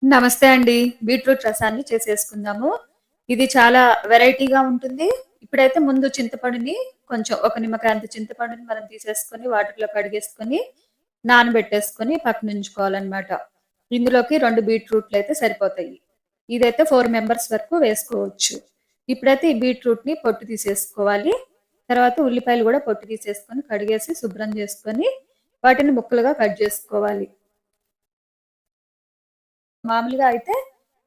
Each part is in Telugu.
నమస్తే అండి. బీట్రూట్ రసాన్ని చేసేసుకుందాము. ఇది చాలా వెరైటీగా ఉంటుంది. ఇప్పుడైతే ముందు చింతపండుని కొంచెం ఒక నిమ్మకాయ అంత చింతపండుని మనం తీసేసుకొని వాటర్‌లో కడిగేసుకొని, నానబెట్టేసుకొని పక్కనుంచుకోవాలనమాట. ఇందులోకి 2 బీట్రూట్‌లయితే సరిపోతాయి. ఇదైతే 4 మెంబర్స్ వరకు వేసుకోవచ్చు. ఇప్పుడైతే ఈ బీట్రూట్‌ని పొట్టు తీసేసుకోవాలి. తర్వాత ఉల్లిపాయలు గూడా పొట్టు తీసేసుకొని, కడిగేసి శుభ్రం చేసుకొని, వాటిని ముక్కలుగా కట్ జేసుకోవాలి. మామూలుగా అయితే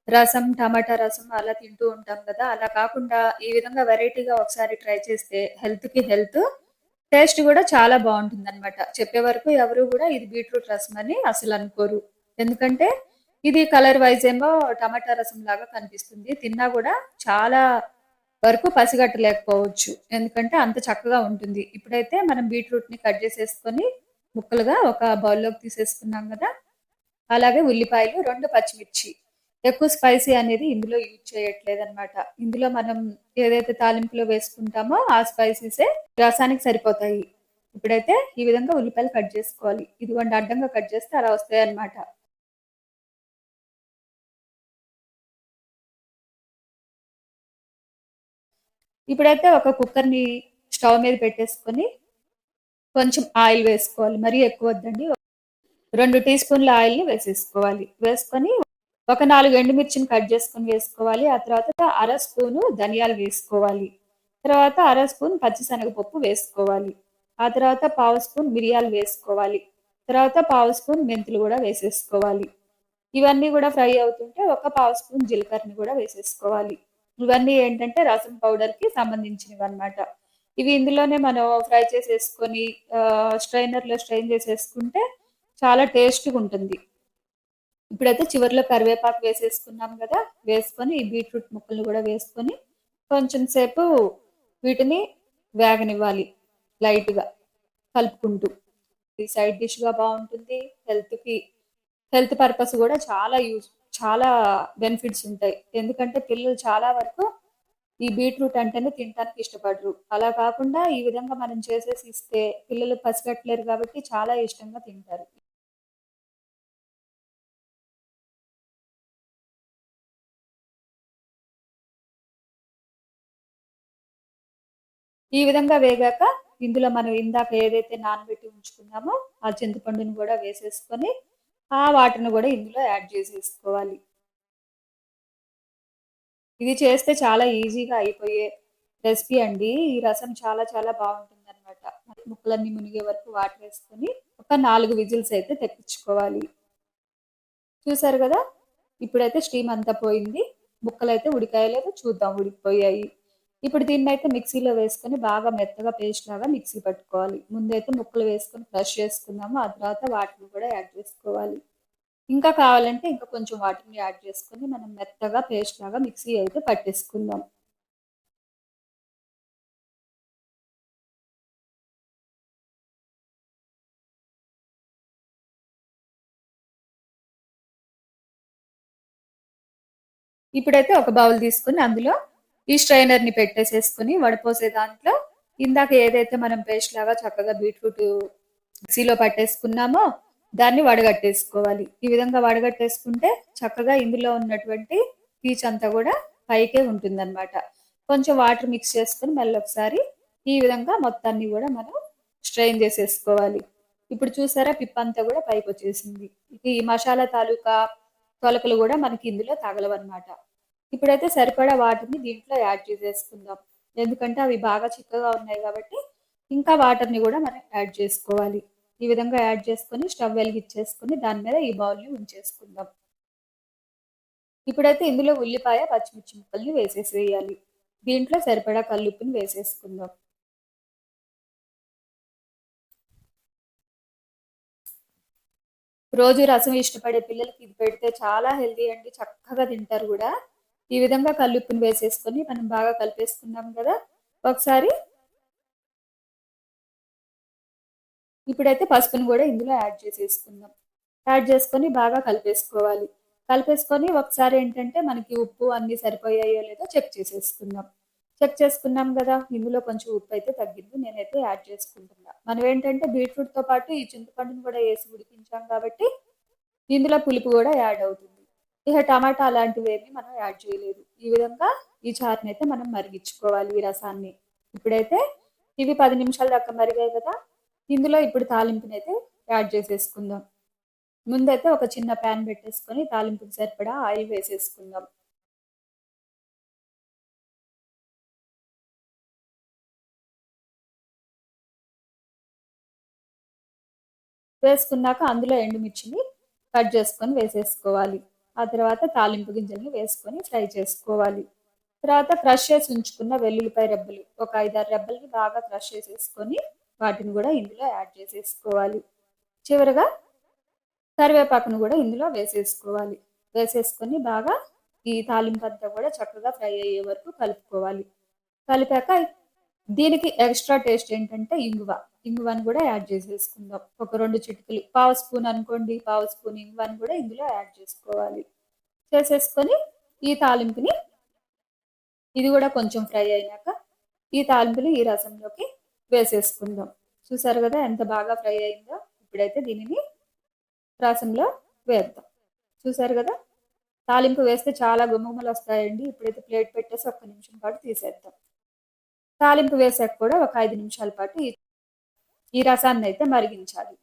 రసం, టమాటా రసం అలా తింటూ ఉంటాం కదా! అలా కాకుండా ఈ విధంగా వెరైటీగా ఒకసారి ట్రై చేస్తే హెల్త్‌కి హెల్త్, టేస్ట్ గూడా చాలా బావుంటుందనమాట. చెప్పే వరకు ఎవరు గూడా ఇది బీట్రూట్ రసం అని అసలనుకోరు. ఎందుకంటే ఇది కలర్ వైస్ ఏమో టమాటా రసం లాగా కనిపిస్తుంది. తిన్నా గూడా చాలా వరకు పసిగట్టలేకపోవచ్చు. ఎందుకంటే అంత చక్కగా ఉంటుంది. ఇప్పుడైతే మనం బీట్రూట్‌ని కట్ చేసేసుకొని ముక్కలుగా ఒక బౌల్‌లోకి తీసేసుకున్నాం గదా! అలాగే ఉల్లిపాయలు, 2 పచ్చిమిర్చి. ఎక్కువ స్పైసీ అనేది ఇందులో యూజ్ చేయట్లేదనమాట. ఇందులో మనం ఏదైతే తాలింపులో వేసుకుంటామో ఆ స్పైసీసే రసానికి సరిపోతాయి. ఇప్పుడైతే ఈ విధంగా ఉల్లిపాయలు కట్ జేసుకోవాలి. ఇదిగోండి అడ్డంగా కట్ చేస్తే అలా వస్తాయన్నమాట. ఇప్పుడైతే ఒక కుక్కర్‌ని స్టవ్ మీద పెట్టేసుకొని కొంచెం ఆయిల్ వేసుకోవాలి. మరీ ఎక్కువ వద్దండి. 2 టీ స్పూన్ల ఆయిల్‌ని వేసేసుకోవాలి. వేసుకొని ఒక 4 ఎండుమిర్చిని కట్ చేసుకొని వేసుకోవాలి. ఆ తర్వాత అర స్పూను ధనియాలు వేసుకోవాలి. తర్వాత అర స్పూన్ పచ్చిశనగపప్పు వేసుకోవాలి. ఆ తర్వాత పావు స్పూన్ మిరియాలు వేసుకోవాలి. తర్వాత పావు స్పూన్ మెంతులు గూడా వేసేసుకోవాలి. ఇవన్నీ గూడా ఫ్రై అవుతుంటే ఒక పావు స్పూన్ జీలకర్రని గూడా వేసేసుకోవాలి. ఇవన్నీ ఏంటంటే రసం పౌడర్‌కి సంబంధించినవన్నమాట. ఇవి ఇందులోనే మనం ఫ్రై చేసేసుకొని స్ట్రైనర్‌లో స్ట్రెయిన్ చేసేసుకుంటే చాలా టేస్టీగుంటుంది. ఇప్పుడైతే చివర్లో కరివేపాకు వేసేసుకున్నాం గదా! వేసుకొని ఈ బీట్రూట్ ముక్కలు గూడా వేసుకొని కొంచెం సేపు వీటిని వేగనివ్వాలి లైట్‌గా కలుపుకుంటూ. ఇది సైడ్ డిష్‌గా బావుంటుంది. హెల్త్ పర్పస్ గూడా చాలా బెనిఫిట్స్ ఉంటాయి. ఎందుకంటే పిల్లలు చాలా వరకు ఈ బీట్రూట్ అంటేనే తినటానికి ఇష్టపడరు. అలా కాకుండా ఈ విధంగా మనం చేసేసి ఇస్తే పిల్లలు పసిగట్టలేరు కాబట్టి చాలా ఇష్టంగా తింటారు. ఈ విధంగా వేగాక ఇందులో మనం ఇందాక ఏదైతే నానబెట్టి ఉంచుకున్నామో ఆ చింతపండుని గూడా వేసేసుకొని, ఆ వాటర్‌ని గూడా ఇందులో యాడ్ చేసేసుకోవాలి. ఇది చేస్తే చాలా ఈజీగా అయిపోయే రెసిపీ అండి. ఈ రసం చాలా చాలా బావుంటుందనమాట. ముక్కలన్నీ మునిగే వరకు వాటరేసుకొని ఒక 4 విజిల్స్ అయితే తెప్పించుకోవాలి. చూసారు గదా! ఇప్పుడైతే స్టీమ్ అంతా పోయింది. ముక్కలైతే ఉడికాయో లేదో చూద్దాం ఉడికిపోయాయి. ఇప్పుడు దీన్నైతే మిక్సీలో వేసుకొని బాగా మెత్తగా పేస్ట్ లాగా మిక్సీ పట్టుకోవాలి. ముందైతే ముక్కలు వేసుకొని క్రష్ చేసుకున్నాము. ఆ తర్వాత వాటిని కూడా యాడ్ చేసుకోవాలి. ఇంకా కావాలంటే ఇంకా కొంచెం వాటిని యాడ్ చేసుకొని మనం మెత్తగా పేస్ట్ లాగా మిక్సీ అయితే పట్టేసుకుందాం. ఇప్పుడైతే ఒక బౌల్ తీసుకొని అందులో ఈ స్ట్రైనర్‌ని పెట్టేసేసుకొని వడపోసే దాంట్లో ఇందాక ఏదైతే మనం పేస్ట్ లాగా చక్కగా బీట్రూట్ మిక్సీలో పట్టేసుకున్నామో దాన్ని వడగట్టేసుకోవాలి. ఈ విధంగా వడగట్టేసుకుంటే చక్కగా ఇందులో ఉన్నటువంటి పీచంతా గూడా పైకే ఉంటుందన్నమాట. కొంచెం వాటర్ మిక్స్ చేసుకొని మళ్ళొకసారి ఈ విధంగా మొత్తాన్ని గూడా మనం స్ట్రెయిన్ చేసేసుకోవాలి. ఇప్పుడు చూసారా పిప్పంతా గూడా పైకొచ్చేసింది. ఈ మసాలా తాలూకా తొలకలు గూడా మనకి ఇందులో తగలవన్నమాట. ఇప్పుడైతే సరిపడా వాటర్‌ని దీంట్లో యాడ్ చేసేసుకుందాం. ఎందుకంటే అవి బాగా చిక్కగా ఉన్నాయి గాబట్టి, ఇంకా వాటర్‌ని గూడా మనం యాడ్ చేసుకోవాలి. ఈ విధంగా యాడ్ చేసుకొని స్టవ్ వెలిగిచ్చేసుకొని దాని మీద ఈ బౌల్‌ని ఉంచేసుకుందాం. ఇప్పుడైతే ఇందులో ఉల్లిపాయ, పచ్చిమిర్చి ముక్కల్ని వేసేసేయాలి. దీంట్లో సరిపడా కల్లుప్పుని వేసేసుకుందాం. రోజు రసం ఇష్టపడే పిల్లలకి ఇది పెడితే చాలా హెల్తీ అండి. చక్కగా తింటారు గూడా. ఈ విధంగా కల్లుప్పుని వేసేసుకొని మనం బాగా కలిపేసుకున్నాం గదా! ఒకసారి ఇప్పుడైతే పసుపుని గూడా ఇందులో యాడ్ చేసేసుకుందాం. యాడ్ చేసుకొని బాగా కలిపేసుకోవాలి. కలిపేసుకొని ఒకసారి ఏంటంటే మనకి ఉప్పు అన్నీ సరిపోయాయో లేదో చెక్ చేసేసుకుందాం. చెక్ చేసుకున్నాం గదా! ఇందులో కొంచెం ఉప్పయితే తగ్గింది. నేనైతే యాడ్ చేసుకుంటున్నా. మనం ఏంటంటే బీట్రూట్‌తో పాటు ఈ చింతపండుని గూడా ఏసి ఉడికించాం కాబట్టి ఇందులో పులుపు గూడా యాడ్ అవుతుంది. ఇక టమాటా అలాంటివేమి మనం యాడ్ చేయలేదు. ఈ విధంగా ఈ చారునైతే మనం మరిగించుకోవాలి ఈ రసాన్ని. ఇప్పుడైతే ఇవి 10 నిమిషాల దాకా మరిగాయి కదా! ఇందులో ఇప్పుడు తాలింపునైతే యాడ్ చేసేసుకుందాం. ముందైతే ఒక చిన్న ప్యాన్ పెట్టేసుకొని తాలింపుకి సరిపడా ఆయిల్ వేసేసుకుందాం. వేసుకున్నాక అందులో ఎండుమిర్చిని కట్ చేసుకొని వేసేసుకోవాలి. ఆ తర్వాత తాలింపు గింజల్ని వేసుకొని ఫ్రై చేసుకోవాలి. తర్వాత క్రష్ చేసి ఉంచుకున్న వెల్లుల్లిపాయ రెబ్బలు ఒక 5-6 రెబ్బల్ని బాగా క్రష్ చేసేసుకొని వాటిని కూడా ఇందులో యాడ్ చేసేసుకోవాలి. చివరగా కరివేపాకును కూడా ఇందులో వేసేసుకోవాలి. వేసేసుకొని బాగా ఈ తాలింపు అంతా కూడా చక్కగా ఫ్రై అయ్యే వరకు కలుపుకోవాలి. కలిపాక దీనికి ఎక్స్ట్రా టేస్ట్ ఏంటంటే ఇంగువ. ఇంగువను కూడా యాడ్ చేసేసుకుందాం. ఒక 2 చిటికలు, పావు స్పూన్ అనుకోండి, పావు స్పూన్ ఇంగువను కూడా ఇందులో యాడ్ చేసుకోవాలి. చేసేసుకొని ఈ తాలింపుని ఇది కూడా కొంచెం ఫ్రై అయినాక ఈ తాలింపుని ఈ రసంలోకి వేసేసుకుందాం. చూసారు కదా ఎంత బాగా ఫ్రై అయిందో. ఇప్పుడైతే దీనిని రసంలో వేద్దాం. చూసారు కదా తాలింపు వేస్తే చాలా గుమ్మగుమ్మలు వస్తాయండి. ఇప్పుడైతే ప్లేట్ పెట్టేసి ఒక్క నిమిషం పాటు తీసేద్దాం. తాలింపు వేసాక కూడా ఒక 5 నిమిషాల పాటు ఈ రసాన్ని అయితే మరిగించాలి.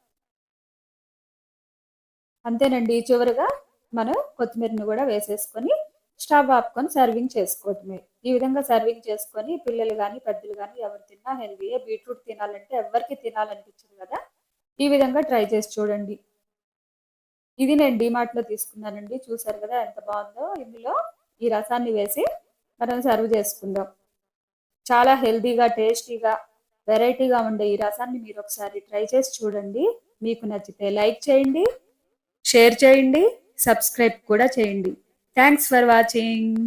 అంతేనండి. చివరగా మనం కొత్తిమీరని కూడా వేసేసుకొని స్టవ్ ఆపుకొని సర్వింగ్ చేసుకోవటమే. ఈ విధంగా సర్వింగ్ చేసుకొని పిల్లలు కానీ పెద్దలు కానీ ఎవరు తిన్నా హెల్దీయే. బీట్రూట్ తినాలంటే ఎవరికి తినాలనిపించదు కదా! ఈ విధంగా ట్రై చేసి చూడండి. ఇది నేను డీమార్ట్‌లో తీసుకున్నానండి. చూసారు కదా ఎంత బాగుందో. ఇందులో ఈ రసాన్ని వేసి మనం సర్వ్ చేసుకుందాం. చాలా హెల్తీగా, టేస్టీగా, వెరైటీగా ఉండే ఈ రసాన్ని మీరు ఒకసారి ట్రై చేసి చూడండి. మీకు నచ్చితే లైక్ చేయండి, షేర్ చేయండి, సబ్స్క్రైబ్ కూడా చేయండి. Thanks for watching.